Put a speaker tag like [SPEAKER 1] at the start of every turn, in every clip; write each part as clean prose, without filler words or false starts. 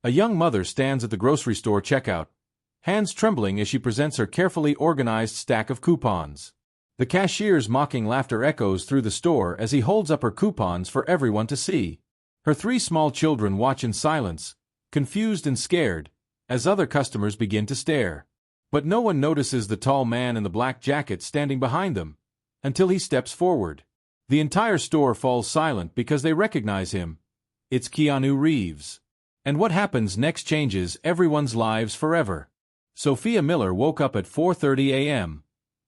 [SPEAKER 1] A young mother stands at the grocery store checkout, hands trembling as she presents her carefully organized stack of coupons. The cashier's mocking laughter echoes through the store as he holds up her coupons for everyone to see. Her 3 small children watch in silence, confused and scared, as other customers begin to stare. But no one notices the tall man in the black jacket standing behind them, until he steps forward. The entire store falls silent because they recognize him. It's Keanu Reeves. And what happens next changes everyone's lives forever. Sophia Miller woke up at 4:30 a.m.,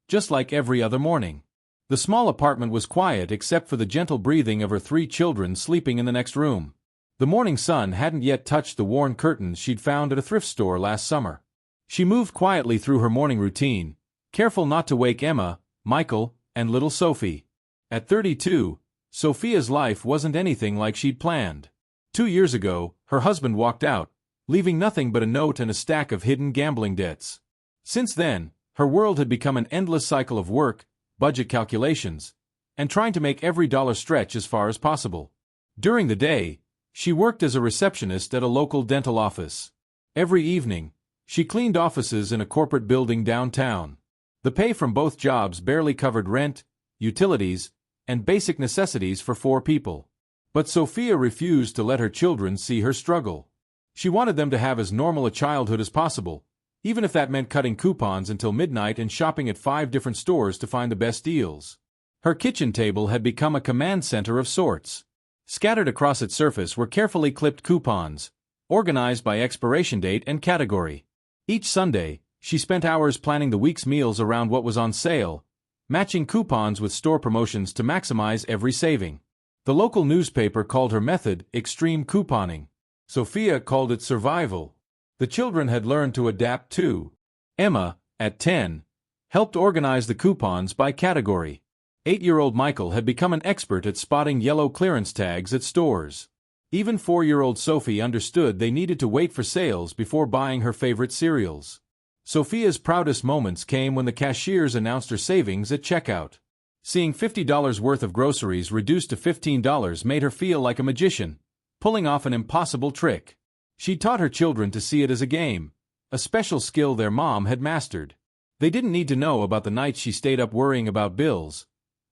[SPEAKER 1] just like every other morning. The small apartment was quiet except for the gentle breathing of her 3 children sleeping in the next room. The morning sun hadn't yet touched the worn curtains she'd found at a thrift store last summer. She moved quietly through her morning routine, careful not to wake Emma, Michael, and little Sophie. At 32, Sophia's life wasn't anything like she'd planned. 2 years ago, her husband walked out, leaving nothing but a note and a stack of hidden gambling debts. Since then, her world had become an endless cycle of work, budget calculations, and trying to make every dollar stretch as far as possible. During the day, she worked as a receptionist at a local dental office. Every evening, she cleaned offices in a corporate building downtown. The pay from both jobs barely covered rent, utilities, and basic necessities for 4 people. But Sophia refused to let her children see her struggle. She wanted them to have as normal a childhood as possible, even if that meant cutting coupons until midnight and shopping at 5 different stores to find the best deals. Her kitchen table had become a command center of sorts. Scattered across its surface were carefully clipped coupons, organized by expiration date and category. Each Sunday, she spent hours planning the week's meals around what was on sale, matching coupons with store promotions to maximize every saving. The local newspaper called her method extreme couponing. Sophia called it survival. The children had learned to adapt too. Emma, at 10, helped organize the coupons by category. 8-year-old Michael had become an expert at spotting yellow clearance tags at stores. Even 4-year-old Sophie understood they needed to wait for sales before buying her favorite cereals. Sophia's proudest moments came when the cashiers announced her savings at checkout. Seeing $50 worth of groceries reduced to $15 made her feel like a magician, pulling off an impossible trick. She taught her children to see it as a game, a special skill their mom had mastered. They didn't need to know about the nights she stayed up worrying about bills,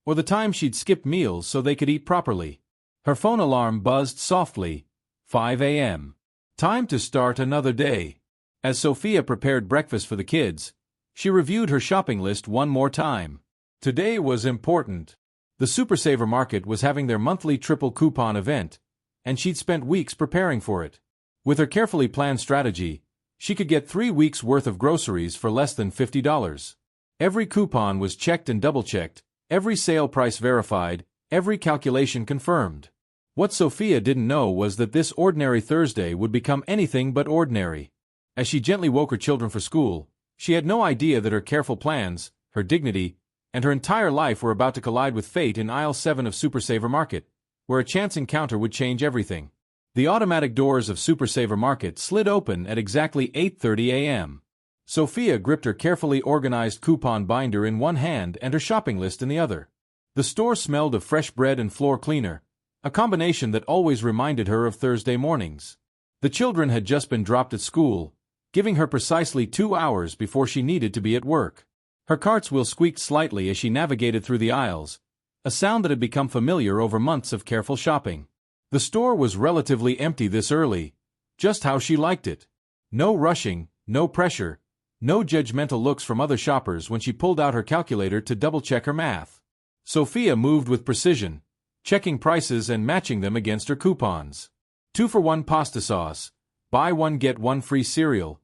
[SPEAKER 1] or the time she'd skipped meals so they could eat properly. Her phone alarm buzzed softly. 5 a.m. Time to start another day. As Sophia prepared breakfast for the kids, she reviewed her shopping list one more time. Today was important. The Super Saver Market was having their monthly triple coupon event, and she'd spent weeks preparing for it. With her carefully planned strategy, she could get 3 weeks' worth of groceries for less than $50. Every coupon was checked and double-checked, every sale price verified, every calculation confirmed. What Sophia didn't know was that this ordinary Thursday would become anything but ordinary. As she gently woke her children for school, she had no idea that her careful plans, her dignity, and her entire life were about to collide with fate in aisle 7 of Super Saver Market, where a chance encounter would change everything. The automatic doors of Super Saver Market slid open at exactly 8:30 a.m. Sophia gripped her carefully organized coupon binder in one hand and her shopping list in the other. The store smelled of fresh bread and floor cleaner, a combination that always reminded her of Thursday mornings. The children had just been dropped at school, giving her precisely 2 hours before she needed to be at work. Her cart's wheel squeaked slightly as she navigated through the aisles, a sound that had become familiar over months of careful shopping. The store was relatively empty this early, just how she liked it. No rushing, no pressure, no judgmental looks from other shoppers when she pulled out her calculator to double-check her math. Sophia moved with precision, checking prices and matching them against her coupons. 2-for-1 pasta sauce, buy 1 get 1 free cereal,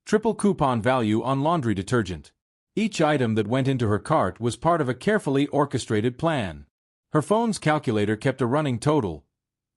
[SPEAKER 1] triple coupon value on laundry detergent. Each item that went into her cart was part of a carefully orchestrated plan. Her phone's calculator kept a running total.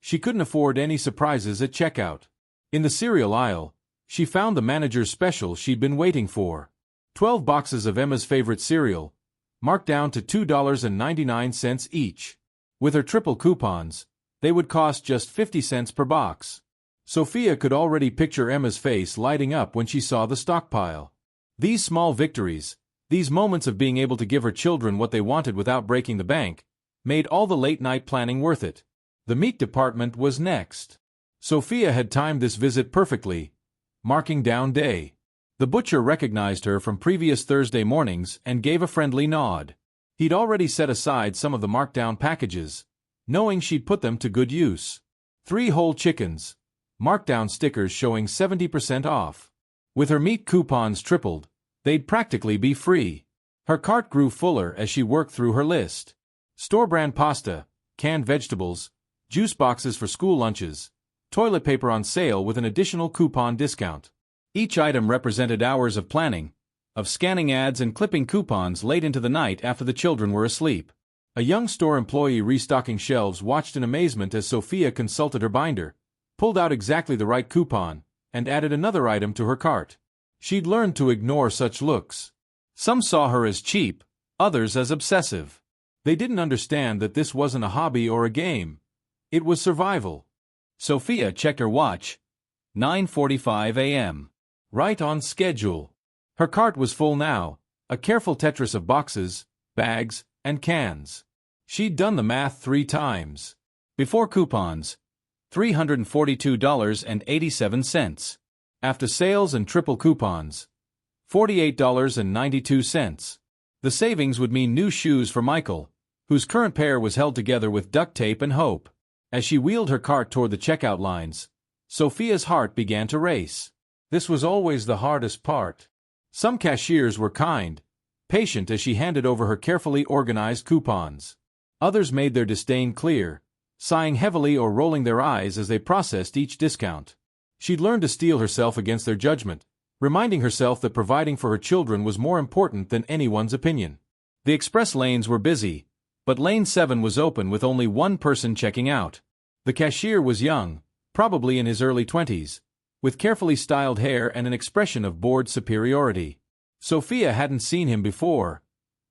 [SPEAKER 1] She couldn't afford any surprises at checkout. In the cereal aisle, she found the manager's special she'd been waiting for. 12 boxes of Emma's favorite cereal, marked down to $2.99 each. With her triple coupons, they would cost just 50 cents per box. Sophia could already picture Emma's face lighting up when she saw the stockpile. These small victories, these moments of being able to give her children what they wanted without breaking the bank, made all the late-night planning worth it. The meat department was next. Sophia had timed this visit perfectly, marking down day. The butcher recognized her from previous Thursday mornings and gave a friendly nod. He'd already set aside some of the markdown packages, knowing she'd put them to good use. 3 whole chickens, markdown stickers showing 70% off. With her meat coupons tripled, they'd practically be free. Her cart grew fuller as she worked through her list. Store-brand pasta, canned vegetables, juice boxes for school lunches, toilet paper on sale with an additional coupon discount. Each item represented hours of planning, of scanning ads and clipping coupons late into the night after the children were asleep. A young store employee restocking shelves watched in amazement as Sophia consulted her binder, pulled out exactly the right coupon, and added another item to her cart. She'd learned to ignore such looks. Some saw her as cheap, others as obsessive. They didn't understand that this wasn't a hobby or a game. It was survival. Sophia checked her watch. 9:45 a.m. Right on schedule. Her cart was full now, a careful Tetris of boxes, bags, and cans. She'd done the math 3 times. Before coupons, $342.87. After sales and triple coupons, $48.92. The savings would mean new shoes for Michael, whose current pair was held together with duct tape and hope. As she wheeled her cart toward the checkout lines, Sophia's heart began to race. This was always the hardest part. Some cashiers were kind, patient as she handed over her carefully organized coupons. Others made their disdain clear, sighing heavily or rolling their eyes as they processed each discount. She'd learned to steel herself against their judgment, reminding herself that providing for her children was more important than anyone's opinion. The express lanes were busy, but Lane 7 was open with only one person checking out. The cashier was young, probably in his early 20s, with carefully styled hair and an expression of bored superiority. Sophia hadn't seen him before.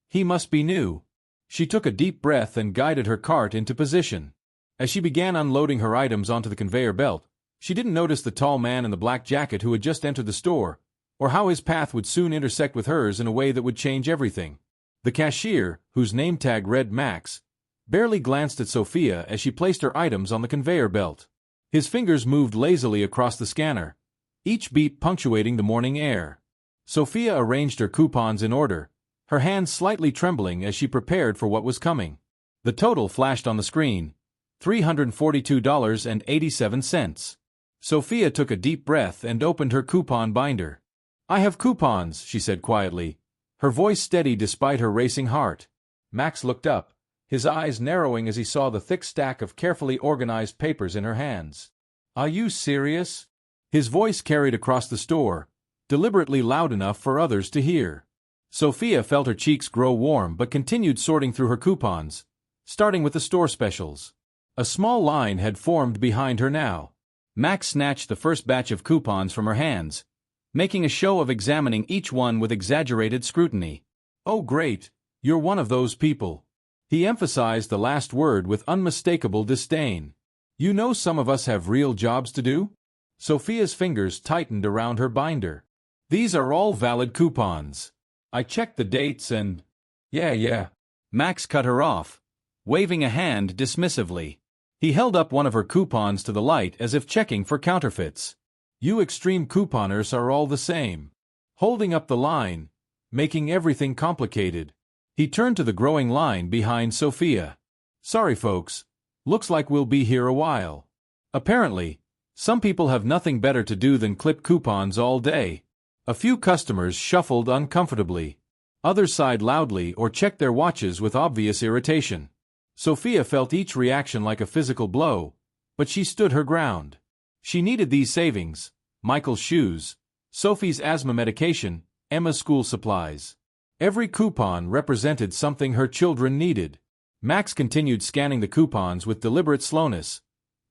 [SPEAKER 1] He must be new. She took a deep breath and guided her cart into position. As she began unloading her items onto the conveyor belt, she didn't notice the tall man in the black jacket who had just entered the store, or how his path would soon intersect with hers in a way that would change everything. The cashier, whose name tag read Max, barely glanced at Sophia as she placed her items on the conveyor belt. His fingers moved lazily across the scanner, each beat punctuating the morning air. Sophia arranged her coupons in order, her hands slightly trembling as she prepared for what was coming. The total flashed on the screen, $342.87. Sophia took a deep breath and opened her coupon binder. "I have coupons," she said quietly, her voice steady despite her racing heart. Max looked up, his eyes narrowing as he saw the thick stack of carefully organized papers in her hands. "Are you serious?" His voice carried across the store, deliberately loud enough for others to hear. Sophia felt her cheeks grow warm but continued sorting through her coupons, starting with the store specials. A small line had formed behind her now. Max snatched the first batch of coupons from her hands, making a show of examining each one with exaggerated scrutiny. "Oh great, you're one of those people." He emphasized the last word with unmistakable disdain. "You know some of us have real jobs to do?" Sophia's fingers tightened around her binder. "These are all valid coupons. I checked the dates and—" Yeah. Max cut her off, waving a hand dismissively. He held up one of her coupons to the light as if checking for counterfeits. "You extreme couponers are all the same." Holding up the line, making everything complicated. He turned to the growing line behind Sophia. "Sorry folks, looks like we'll be here a while." Apparently, some people have nothing better to do than clip coupons all day. A few customers shuffled uncomfortably. Others sighed loudly or checked their watches with obvious irritation. Sophia felt each reaction like a physical blow, but she stood her ground. She needed these savings: Michael's shoes, Sophie's asthma medication, Emma's school supplies. Every coupon represented something her children needed. Max continued scanning the coupons with deliberate slowness,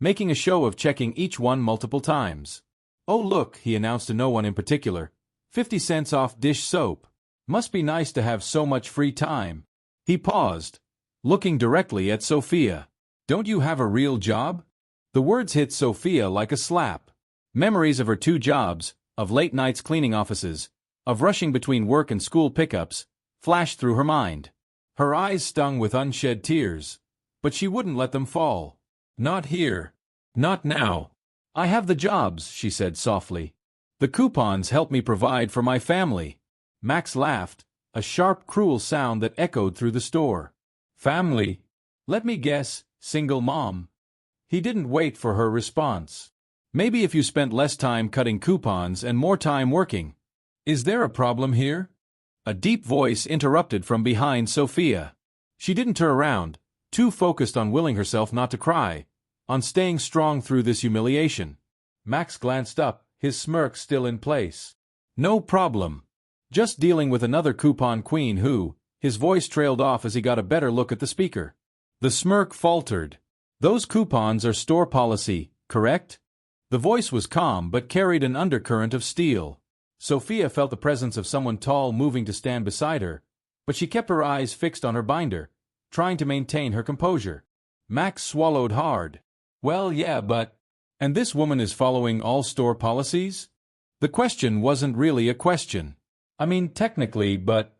[SPEAKER 1] making a show of checking each one multiple times. "Oh look," he announced to no one in particular, 50 cents off dish soap. Must be nice to have so much free time." He paused, looking directly at Sophia. "Don't you have a real job?" The words hit Sophia like a slap. Memories of her 2 jobs, of late nights cleaning offices, of rushing between work and school pickups, flashed through her mind. Her eyes stung with unshed tears, but she wouldn't let them fall. "Not here. Not now." I have the jobs, she said softly. The coupons help me provide for my family. Max laughed, a sharp, cruel sound that echoed through the store. Family? Let me guess, single mom. He didn't wait for her response. Maybe if you spent less time cutting coupons and more time working. Is there a problem here? A deep voice interrupted from behind Sophia. She didn't turn around, too focused on willing herself not to cry, on staying strong through this humiliation. Max glanced up, his smirk still in place. No problem. Just dealing with another coupon queen who, his voice trailed off as he got a better look at the speaker. The smirk faltered. Those coupons are store policy, correct? The voice was calm but carried an undercurrent of steel. Sophia felt the presence of someone tall moving to stand beside her, but she kept her eyes fixed on her binder, trying to maintain her composure. Max swallowed hard. Well, yeah, but... And this woman is following all store policies? The question wasn't really a question. I mean, technically, but...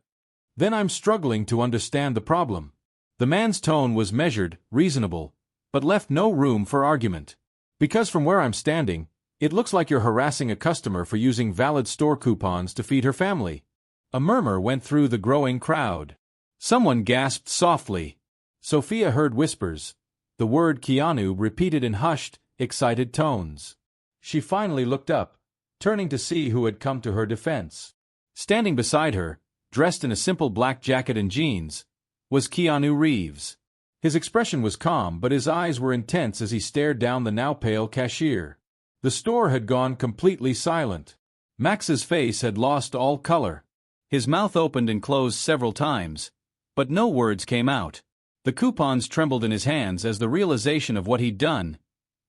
[SPEAKER 1] Then I'm struggling to understand the problem. The man's tone was measured, reasonable, but left no room for argument. Because from where I'm standing, it looks like you're harassing a customer for using valid store coupons to feed her family. A murmur went through the growing crowd. Someone gasped softly. Sophia heard whispers, the word Keanu repeated in hushed, excited tones. She finally looked up, turning to see who had come to her defense. Standing beside her, dressed in a simple black jacket and jeans, was Keanu Reeves. His expression was calm, but his eyes were intense as he stared down the now pale cashier. The store had gone completely silent. Max's face had lost all color. His mouth opened and closed several times, but no words came out. The coupons trembled in his hands as the realization of what he'd done,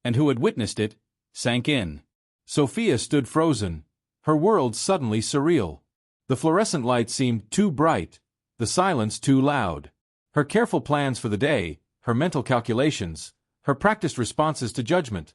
[SPEAKER 1] and who had witnessed it, sank in. Sophia stood frozen, her world suddenly surreal. The fluorescent light seemed too bright, the silence too loud. Her careful plans for the day, her mental calculations, her practiced responses to judgment.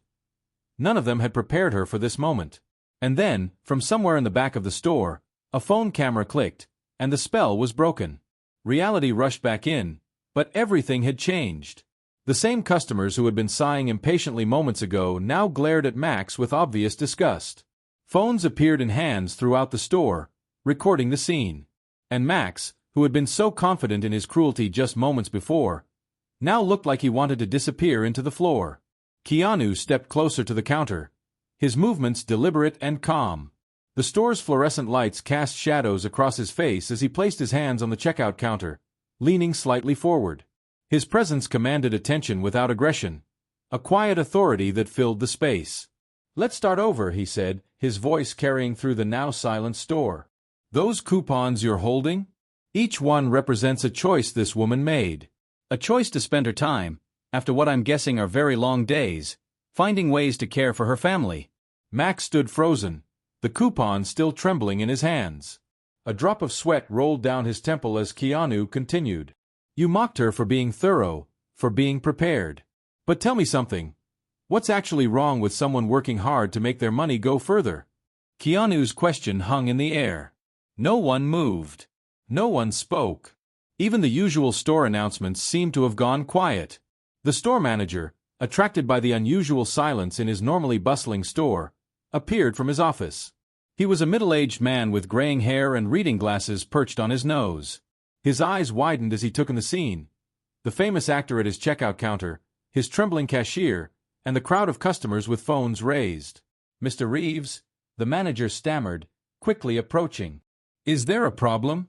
[SPEAKER 1] None of them had prepared her for this moment. And then, from somewhere in the back of the store, a phone camera clicked, and the spell was broken. Reality rushed back in, but everything had changed. The same customers who had been sighing impatiently moments ago now glared at Max with obvious disgust. Phones appeared in hands throughout the store, recording the scene. And Max, who had been so confident in his cruelty just moments before, now looked like he wanted to disappear into the floor. Keanu stepped closer to the counter, his movements deliberate and calm. The store's fluorescent lights cast shadows across his face as he placed his hands on the checkout counter, leaning slightly forward. His presence commanded attention without aggression, a quiet authority that filled the space. "Let's start over," he said, his voice carrying through the now silent store. "Those coupons you're holding? Each one represents a choice this woman made. A choice to spend her time, after what I'm guessing are very long days, finding ways to care for her family." Max stood frozen, the coupon still trembling in his hands. A drop of sweat rolled down his temple as Keanu continued. "You mocked her for being thorough, for being prepared. But tell me something. What's actually wrong with someone working hard to make their money go further?" Keanu's question hung in the air. No one moved. No one spoke. Even the usual store announcements seemed to have gone quiet. The store manager, attracted by the unusual silence in his normally bustling store, appeared from his office. He was a middle-aged man with graying hair and reading glasses perched on his nose. His eyes widened as he took in the scene. The famous actor at his checkout counter, his trembling cashier, and the crowd of customers with phones raised. "Mr. Reeves," the manager stammered, quickly approaching. "Is there a problem?"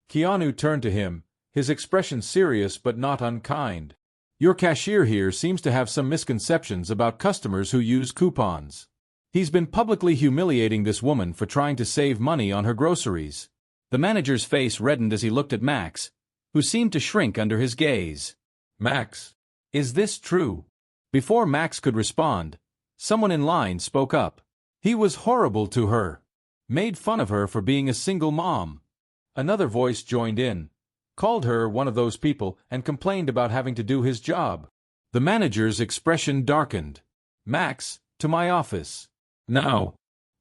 [SPEAKER 1] Keanu turned to him, his expression serious but not unkind. "Your cashier here seems to have some misconceptions about customers who use coupons. He's been publicly humiliating this woman for trying to save money on her groceries." The manager's face reddened as he looked at Max, who seemed to shrink under his gaze. "Max, is this true?" Before Max could respond, someone in line spoke up. "He was horrible to her. Made fun of her for being a single mom." Another voice joined in, called her one of those people, and complained about having to do his job. The manager's expression darkened. "Max, to my office. Now."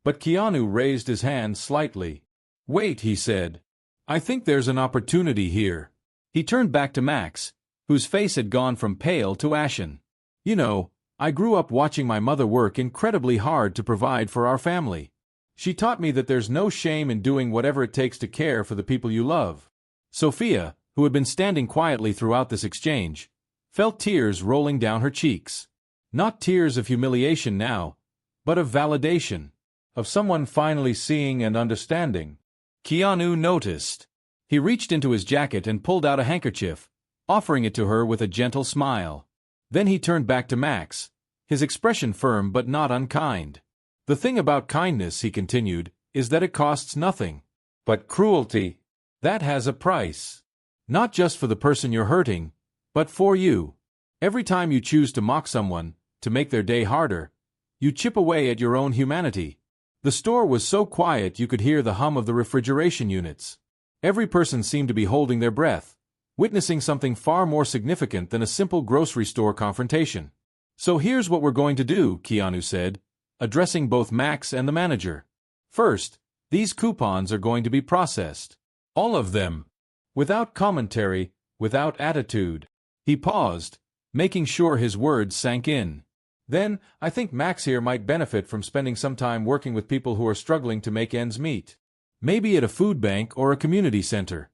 [SPEAKER 1] But Keanu raised his hand slightly. "Wait," he said. "I think there's an opportunity here." He turned back to Max, whose face had gone from pale to ashen. "You know, I grew up watching my mother work incredibly hard to provide for our family. She taught me that there's no shame in doing whatever it takes to care for the people you love." Sophia, who had been standing quietly throughout this exchange, felt tears rolling down her cheeks. Not tears of humiliation now, but of validation, of someone finally seeing and understanding. Keanu noticed. He reached into his jacket and pulled out a handkerchief, offering it to her with a gentle smile. Then he turned back to Max, his expression firm but not unkind. "The thing about kindness," he continued, "is that it costs nothing. But cruelty, that has a price. Not just for the person you're hurting, but for you. Every time you choose to mock someone, to make their day harder, you chip away at your own humanity." The store was so quiet you could hear the hum of the refrigeration units. Every person seemed to be holding their breath, witnessing something far more significant than a simple grocery store confrontation. "So here's what we're going to do," Keanu said, addressing both Max and the manager. "First, these coupons are going to be processed. All of them. Without commentary, without attitude." He paused, making sure his words sank in. "Then, I think Max here might benefit from spending some time working with people who are struggling to make ends meet. Maybe at a food bank or a community center."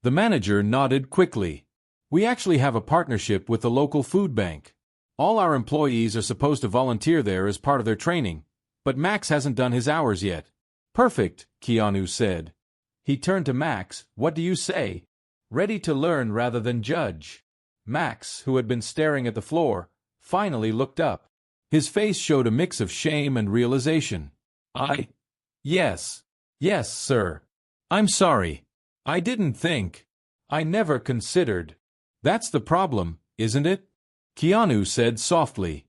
[SPEAKER 1] The manager nodded quickly. "We actually have a partnership with the local food bank. All our employees are supposed to volunteer there as part of their training, but Max hasn't done his hours yet." "Perfect," Keanu said. He turned to Max. "What do you say? Ready to learn rather than judge?" Max, who had been staring at the floor, finally looked up. His face showed a mix of shame and realization. Yes, sir. I'm sorry. I didn't think. I never considered." "That's the problem, isn't it?" Keanu said softly.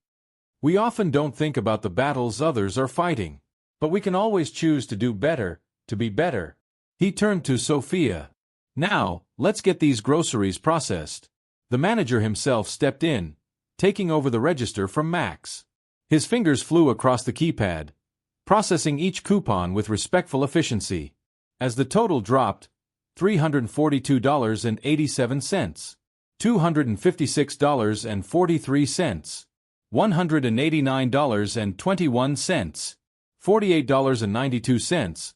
[SPEAKER 1] "We often don't think about the battles others are fighting, but we can always choose to do better, to be better." He turned to Sophia. "Now, let's get these groceries processed." The manager himself stepped in, taking over the register from Max. His fingers flew across the keypad, processing each coupon with respectful efficiency. As the total dropped, $342.87, $256.43, $189.21, $48.92.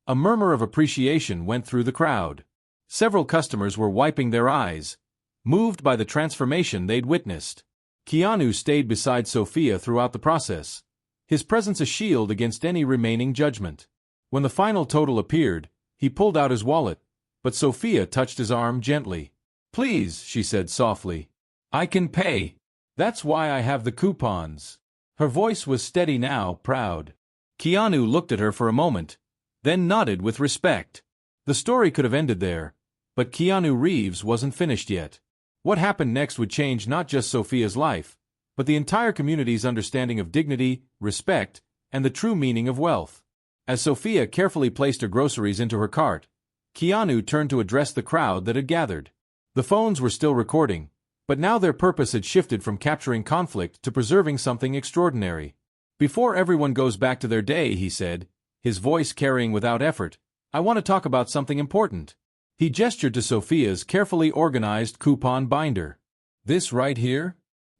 [SPEAKER 1] A murmur of appreciation went through the crowd. Several customers were wiping their eyes, moved by the transformation they'd witnessed. Keanu stayed beside Sophia throughout the process, his presence a shield against any remaining judgment. When the final total appeared, he pulled out his wallet, but Sophia touched his arm gently. "Please," she said softly. "I can pay. That's why I have the coupons." Her voice was steady now, proud. Keanu looked at her for a moment, then nodded with respect. The story could have ended there, but Keanu Reeves wasn't finished yet. What happened next would change not just Sophia's life, but the entire community's understanding of dignity, respect, and the true meaning of wealth. As Sophia carefully placed her groceries into her cart, Keanu turned to address the crowd that had gathered. The phones were still recording, but now their purpose had shifted from capturing conflict to preserving something extraordinary. "Before everyone goes back to their day," he said, his voice carrying without effort, "I want to talk about something important." He gestured to Sophia's carefully organized coupon binder. "This right here?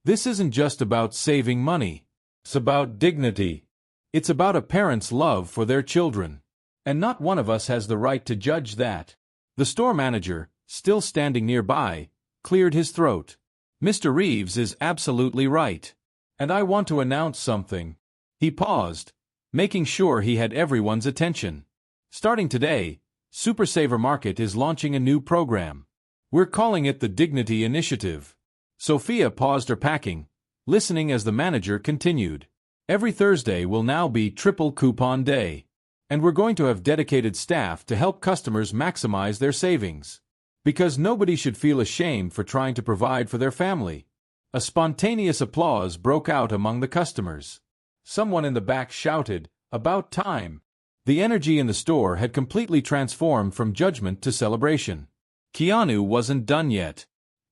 [SPEAKER 1] This isn't just about saving money. It's about dignity. It's about a parent's love for their children. And not one of us has the right to judge that." The store manager, still standing nearby, cleared his throat. "Mr. Reeves is absolutely right. And I want to announce something." He paused, making sure he had everyone's attention. "Starting today, Super Saver Market is launching a new program. We're calling it the Dignity Initiative." Sophia paused her packing, listening as the manager continued. "Every Thursday will now be Triple Coupon Day, and we're going to have dedicated staff to help customers maximize their savings. Because nobody should feel ashamed for trying to provide for their family." A spontaneous applause broke out among the customers. Someone in the back shouted, "About time!" The energy in the store had completely transformed from judgment to celebration. Keanu wasn't done yet.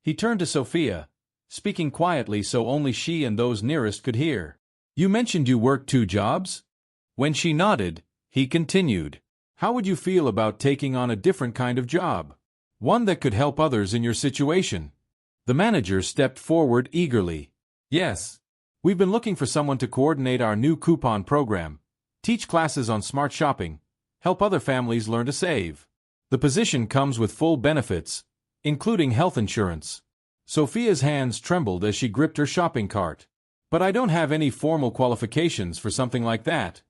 [SPEAKER 1] He turned to Sophia, speaking quietly so only she and those nearest could hear. "You mentioned you work 2 jobs?" When she nodded, he continued, "How would you feel about taking on a different kind of job? One that could help others in your situation?" The manager stepped forward eagerly. "Yes. We've been looking for someone to coordinate our new coupon program, teach classes on smart shopping, help other families learn to save. The position comes with full benefits, including health insurance. Sophia's hands trembled as she gripped her shopping cart. But I don't have any formal qualifications for something like that.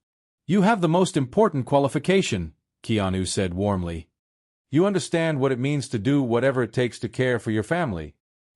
[SPEAKER 1] You have the most important qualification, Keanu said warmly. You understand what it means to do whatever it takes to care for your family.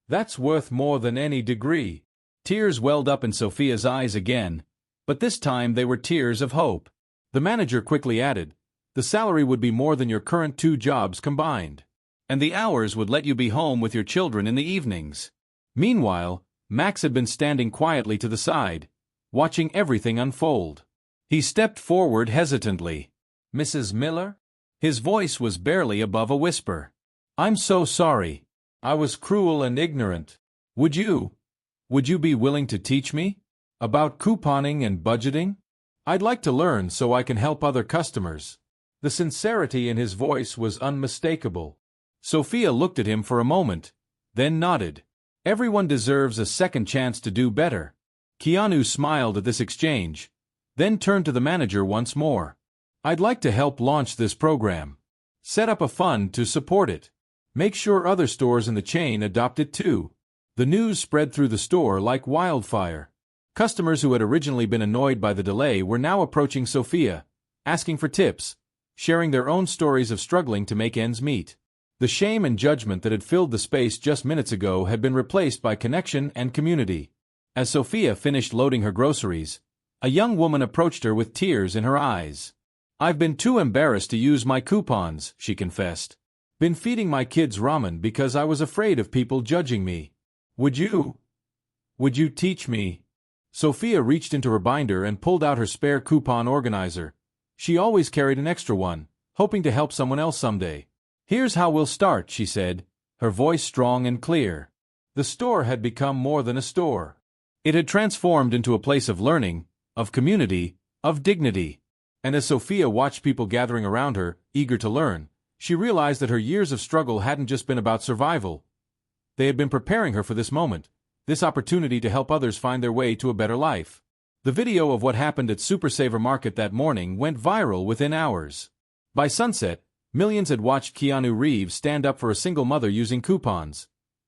[SPEAKER 1] That's worth more than any degree. Tears welled up in Sophia's eyes again, but this time they were tears of hope. The manager quickly added, the salary would be more than your current 2 jobs combined. And the hours would let you be home with your children in the evenings. Meanwhile, Max had been standing quietly to the side, watching everything unfold. He stepped forward hesitantly. Mrs. Miller? His voice was barely above a whisper. I'm so sorry. I was cruel and ignorant. Would you be willing to teach me? About couponing and budgeting? I'd like to learn so I can help other customers. The sincerity in his voice was unmistakable. Sophia looked at him for a moment, then nodded. Everyone deserves a second chance to do better. Keanu smiled at this exchange, then turned to the manager once more. I'd like to help launch this program. Set up a fund to support it. Make sure other stores in the chain adopt it too. The news spread through the store like wildfire. Customers who had originally been annoyed by the delay were now approaching Sophia, asking for tips, sharing their own stories of struggling to make ends meet. The shame and judgment that had filled the space just minutes ago had been replaced by connection and community. As Sophia finished loading her groceries, a young woman approached her with tears in her eyes. I've been too embarrassed to use my coupons, she confessed. Been feeding my kids ramen because I was afraid of people judging me. Would you teach me? Sophia reached into her binder and pulled out her spare coupon organizer. She always carried an extra one, hoping to help someone else someday. Here's how we'll start, she said, her voice strong and clear. The store had become more than a store. It had transformed into a place of learning, of community, of dignity. And as Sophia watched people gathering around her, eager to learn, she realized that her years of struggle hadn't just been about survival. They had been preparing her for this moment, this opportunity to help others find their way to a better life. The video of what happened at Super Saver Market that morning went viral within hours. By sunset, millions had watched Keanu Reeves stand up for a single mother using coupons.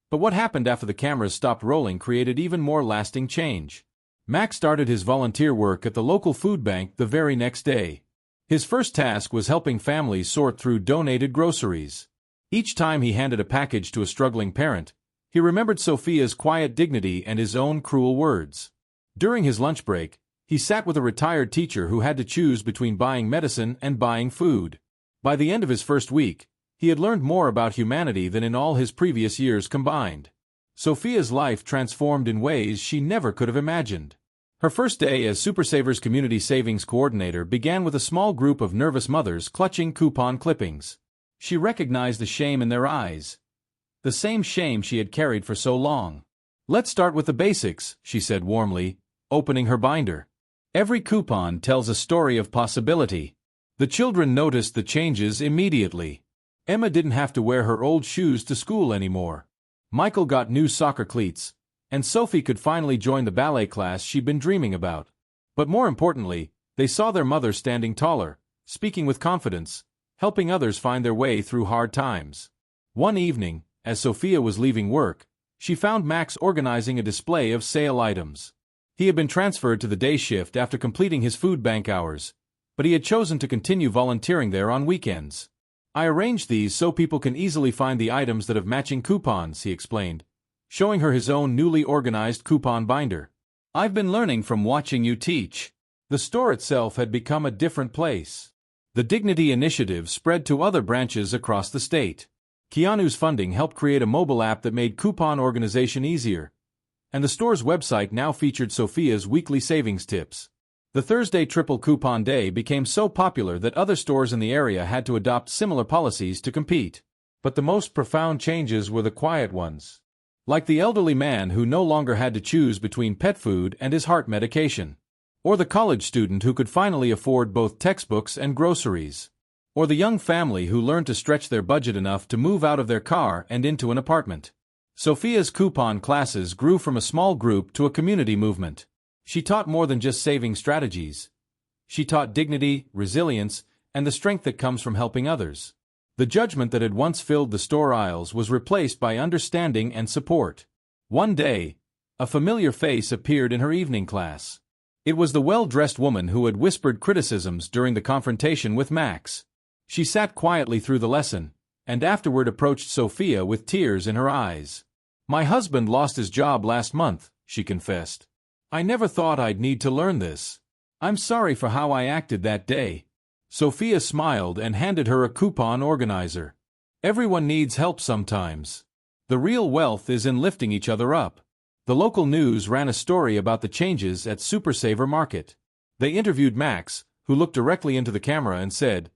[SPEAKER 1] But what happened after the cameras stopped rolling created even more lasting change. Max started his volunteer work at the local food bank the very next day. His first task was helping families sort through donated groceries. Each time he handed a package to a struggling parent, he remembered Sophia's quiet dignity and his own cruel words. During his lunch break, he sat with a retired teacher who had to choose between buying medicine and buying food. By the end of his first week, he had learned more about humanity than in all his previous years combined. Sophia's life transformed in ways she never could have imagined. Her first day as Super Savers Community Savings Coordinator began with a small group of nervous mothers clutching coupon clippings. She recognized the shame in their eyes. The same shame she had carried for so long. Let's start with the basics, she said warmly, opening her binder. Every coupon tells a story of possibility. The children noticed the changes immediately. Emma didn't have to wear her old shoes to school anymore. Michael got new soccer cleats, and Sophie could finally join the ballet class she'd been dreaming about. But more importantly, they saw their mother standing taller, speaking with confidence, helping others find their way through hard times. One evening, as Sophia was leaving work, she found Max organizing a display of sale items. He had been transferred to the day shift after completing his food bank hours, but he had chosen to continue volunteering there on weekends. I arranged these so people can easily find the items that have matching coupons, he explained, showing her his own newly organized coupon binder. I've been learning from watching you teach. The store itself had become a different place. The Dignity Initiative spread to other branches across the state. Keanu's funding helped create a mobile app that made coupon organization easier, and the store's website now featured Sophia's weekly savings tips. The Thursday Triple Coupon Day became so popular that other stores in the area had to adopt similar policies to compete. But the most profound changes were the quiet ones. Like the elderly man who no longer had to choose between pet food and his heart medication. Or the college student who could finally afford both textbooks and groceries. Or the young family who learned to stretch their budget enough to move out of their car and into an apartment. Sophia's coupon classes grew from a small group to a community movement. She taught more than just saving strategies. She taught dignity, resilience, and the strength that comes from helping others. The judgment that had once filled the store aisles was replaced by understanding and support. One day, a familiar face appeared in her evening class. It was the well-dressed woman who had whispered criticisms during the confrontation with Max. She sat quietly through the lesson, and afterward approached Sophia with tears in her eyes. "My husband lost his job last month," she confessed. "I never thought I'd need to learn this. I'm sorry for how I acted that day." Sophia smiled and handed her a coupon organizer. Everyone needs help sometimes. The real wealth is in lifting each other up. The local news ran a story about the changes at Super Saver Market. They interviewed Max, who looked directly into the camera and said,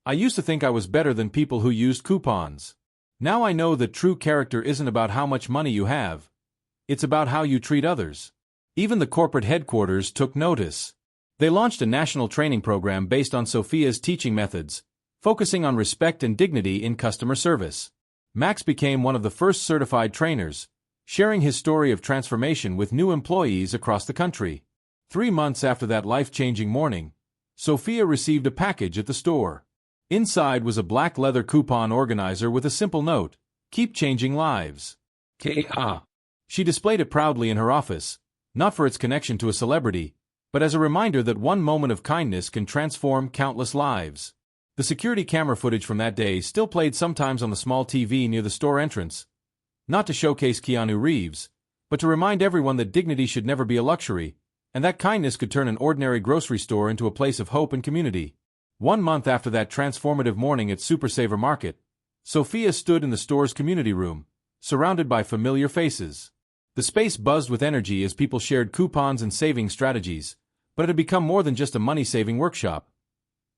[SPEAKER 1] "I used to think I was better than people who used coupons. Now I know that true character isn't about how much money you have. It's about how you treat others." Even the corporate headquarters took notice. They launched a national training program based on Sophia's teaching methods, focusing on respect and dignity in customer service. Max became one of the first certified trainers, sharing his story of transformation with new employees across the country. 3 months after that life-changing morning, Sophia received a package at the store. Inside was a black leather coupon organizer with a simple note, "Keep changing lives." She displayed it proudly in her office, not for its connection to a celebrity, but as a reminder that one moment of kindness can transform countless lives. The security camera footage from that day still played sometimes on the small TV near the store entrance, not to showcase Keanu Reeves, but to remind everyone that dignity should never be a luxury, and that kindness could turn an ordinary grocery store into a place of hope and community. 1 month after that transformative morning at Super Saver Market, Sophia stood in the store's community room, surrounded by familiar faces. The space buzzed with energy as people shared coupons and saving strategies, but it had become more than just a money-saving workshop.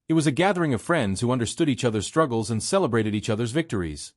[SPEAKER 1] It was a gathering of friends who understood each other's struggles and celebrated each other's victories.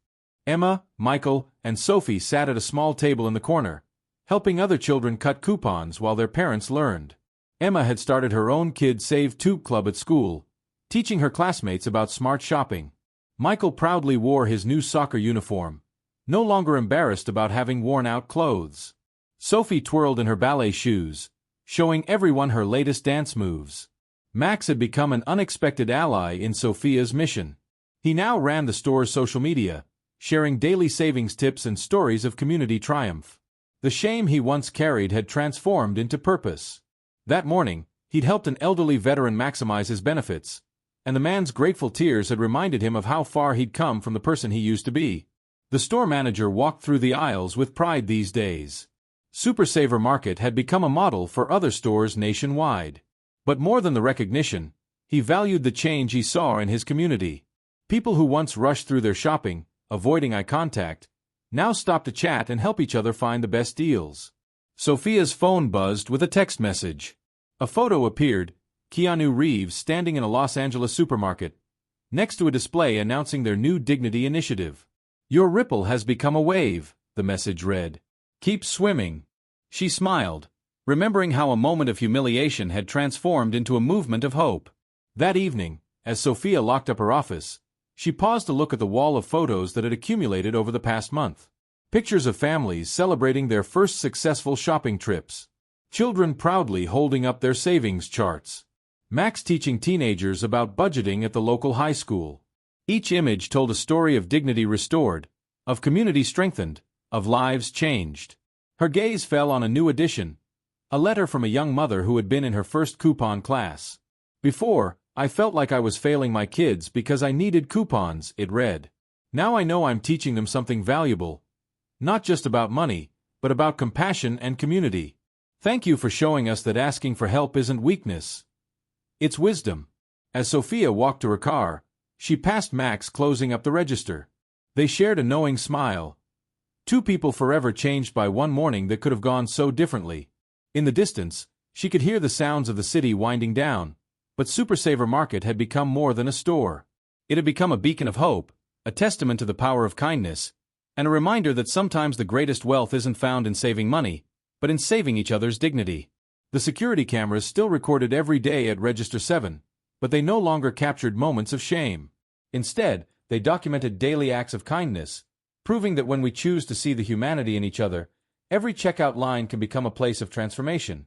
[SPEAKER 1] Emma, Michael, and Sophie sat at a small table in the corner, helping other children cut coupons while their parents learned. Emma had started her own Kid Save Tube Club at school, teaching her classmates about smart shopping. Michael proudly wore his new soccer uniform, no longer embarrassed about having worn out clothes. Sophie twirled in her ballet shoes, showing everyone her latest dance moves. Max had become an unexpected ally in Sophia's mission. He now ran the store's social media, sharing daily savings tips and stories of community triumph. The shame he once carried had transformed into purpose. That morning, he'd helped an elderly veteran maximize his benefits, and the man's grateful tears had reminded him of how far he'd come from the person he used to be. The store manager walked through the aisles with pride these days. Super Saver Market had become a model for other stores nationwide. But more than the recognition, he valued the change he saw in his community. People who once rushed through their shopping, avoiding eye contact, now stopped to chat and help each other find the best deals. Sophia's phone buzzed with a text message. A photo appeared, Keanu Reeves standing in a Los Angeles supermarket, next to a display announcing their new dignity initiative. "Your ripple has become a wave," the message read. "Keep swimming." She smiled, remembering how a moment of humiliation had transformed into a movement of hope. That evening, as Sophia locked up her office, she paused to look at the wall of photos that had accumulated over the past month. Pictures of families celebrating their first successful shopping trips. Children proudly holding up their savings charts. Max teaching teenagers about budgeting at the local high school. Each image told a story of dignity restored, of community strengthened, of lives changed. Her gaze fell on a new addition, a letter from a young mother who had been in her first coupon class. "Before, I felt like I was failing my kids because I needed coupons," it read. "Now I know I'm teaching them something valuable, not just about money, but about compassion and community. Thank you for showing us that asking for help isn't weakness. It's wisdom." As Sophia walked to her car, she passed Max closing up the register. They shared a knowing smile. Two people forever changed by one morning that could have gone so differently. In the distance, she could hear the sounds of the city winding down, but Super Saver Market had become more than a store. It had become a beacon of hope, a testament to the power of kindness, and a reminder that sometimes the greatest wealth isn't found in saving money, but in saving each other's dignity. The security cameras still recorded every day at Register 7, but they no longer captured moments of shame. Instead, they documented daily acts of kindness, proving that when we choose to see the humanity in each other, every checkout line can become a place of transformation.